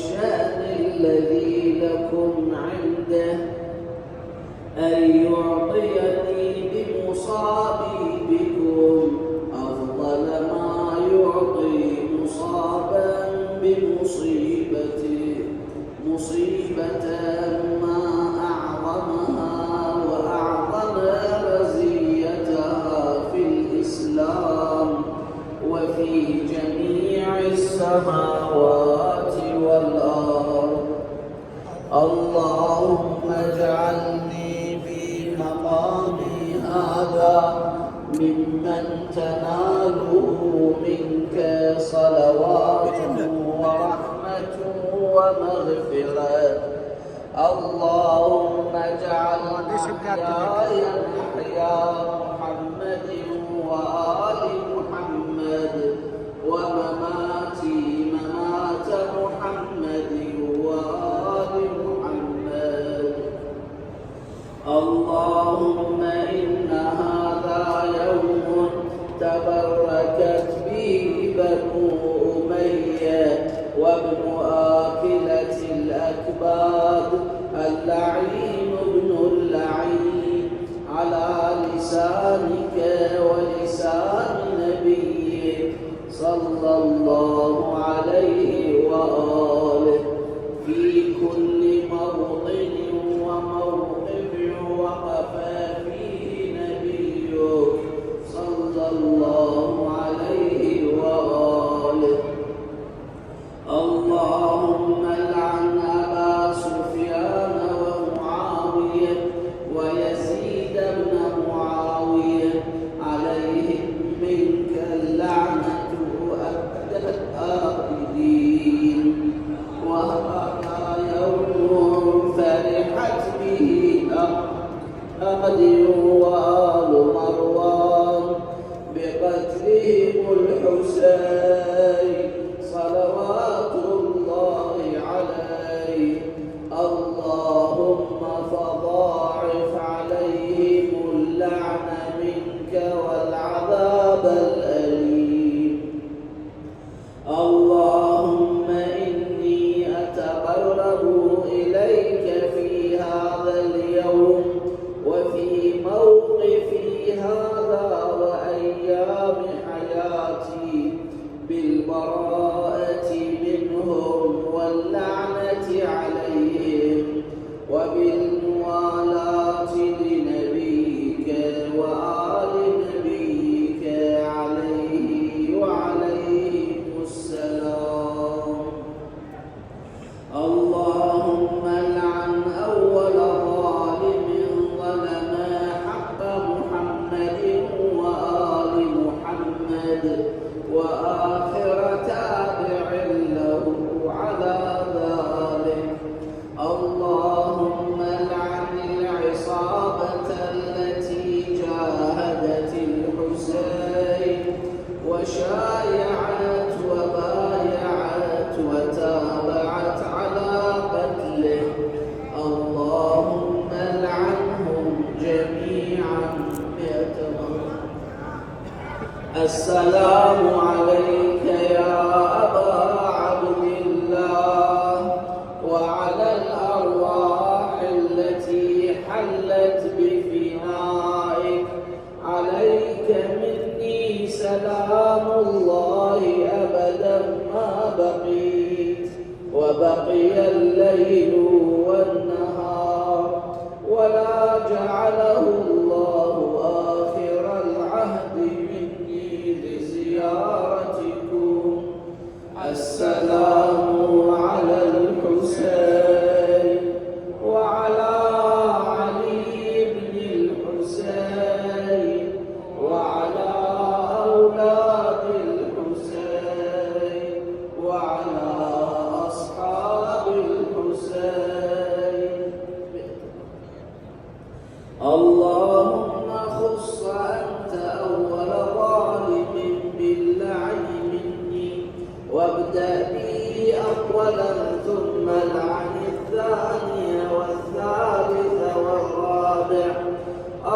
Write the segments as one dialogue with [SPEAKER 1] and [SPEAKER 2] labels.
[SPEAKER 1] والشأن الذي لكم عنده أن يعطيني بمصابي بكم أفضل ما يعطي مصابا بمصيبتي مصيبة ما أعظمها وأعظم رزيتها في الإسلام وفي جميع السماوات والأرض. اللهم اجعلني في مقامي هذا ممن تناله منك صلوات ورحمة ومغفرة. اللهم اجعل محياي محيا محمد وآل محمد ومماتي ممات محمد وآل محمد. اللهم إن هذا يوم تبركت به بنو أمية وابن آكلة الأكباد اللعين ابن اللعين على لسانك ولسان نبيك صلى الله عليه وآله في كل موطن وموقف وقف فيه نبيك صلى الله عليه وآله. اللهم لعن أبا سفيان ومعاوية ويزيد بن معاوية عليهم منك اللعنة أبد الآبدين. وهذا يوم فرحت به أحمد وآل مروان بقتلهم الحسين صلوات الله عليه. اللهم فضاعف عليهم اللعن منك والعذاب الأليم. اللهم إني أتقرب إليك في هذا اليوم وفي موقفي هذا وأيام حياتي بالبراءة منهم واللعنة عليهم وبالموالاة لنبيك وآل نبيك عليه وعليهم السلام. اللهم لعن أول ظالم ظلم حق محمد وآل محمد وآخر تابع له على ذلك. اللهم لعن العصابة التي جاهدت الحسين وشايعت وبايعت وتابعت على قتله. اللهم لعنهم جميعا بأتمام. السلام عليك يا أبا عبد الله وعلى الأرواح التي حلت بفنائك. عليك مني سلام الله أبدا ما بقيت وبقي الليل والنهار ولا جعله الله آخر العهد مني لزيارتكم. السلام على الحسين وعلى علي بن الحسين وعلى أولاد الحسين وعلى أصحاب الحسين. اللهم خص أنت أول ظالم باللعن مني وابدأ بي أولا ثم العن الثاني والثالث والرابع.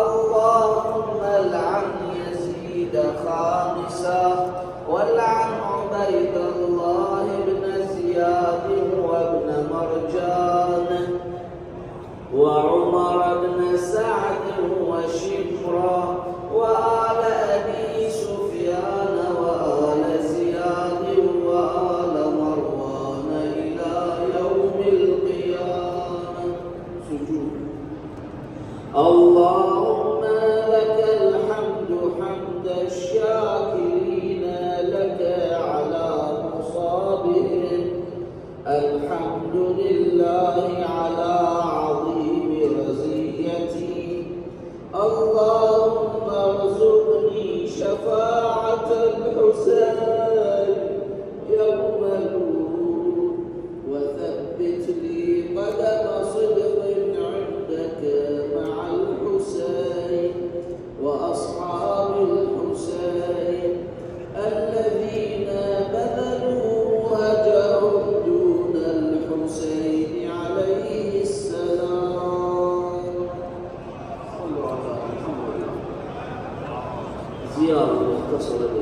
[SPEAKER 1] اللهم العن يزيد خامسا والعن عبيد الله بن زياد وعمر بن سعد وشمرا وآل أبي سفيان وآل زياد وآل مروان إلى يوم القيامة. سجود. اللهم لك الحمد حمد الشاكرين لك على مصابهم، الحمد لله على عظيم رزيتي، اللهم ارزقني شفاعة الحسين يوم الورود، وثبت لي قدم صدق عندك مع الحسين وأصحاب الحسين الذين بذلوا وهجرهم دون الحسين عليه السلام. زيارة مختصرة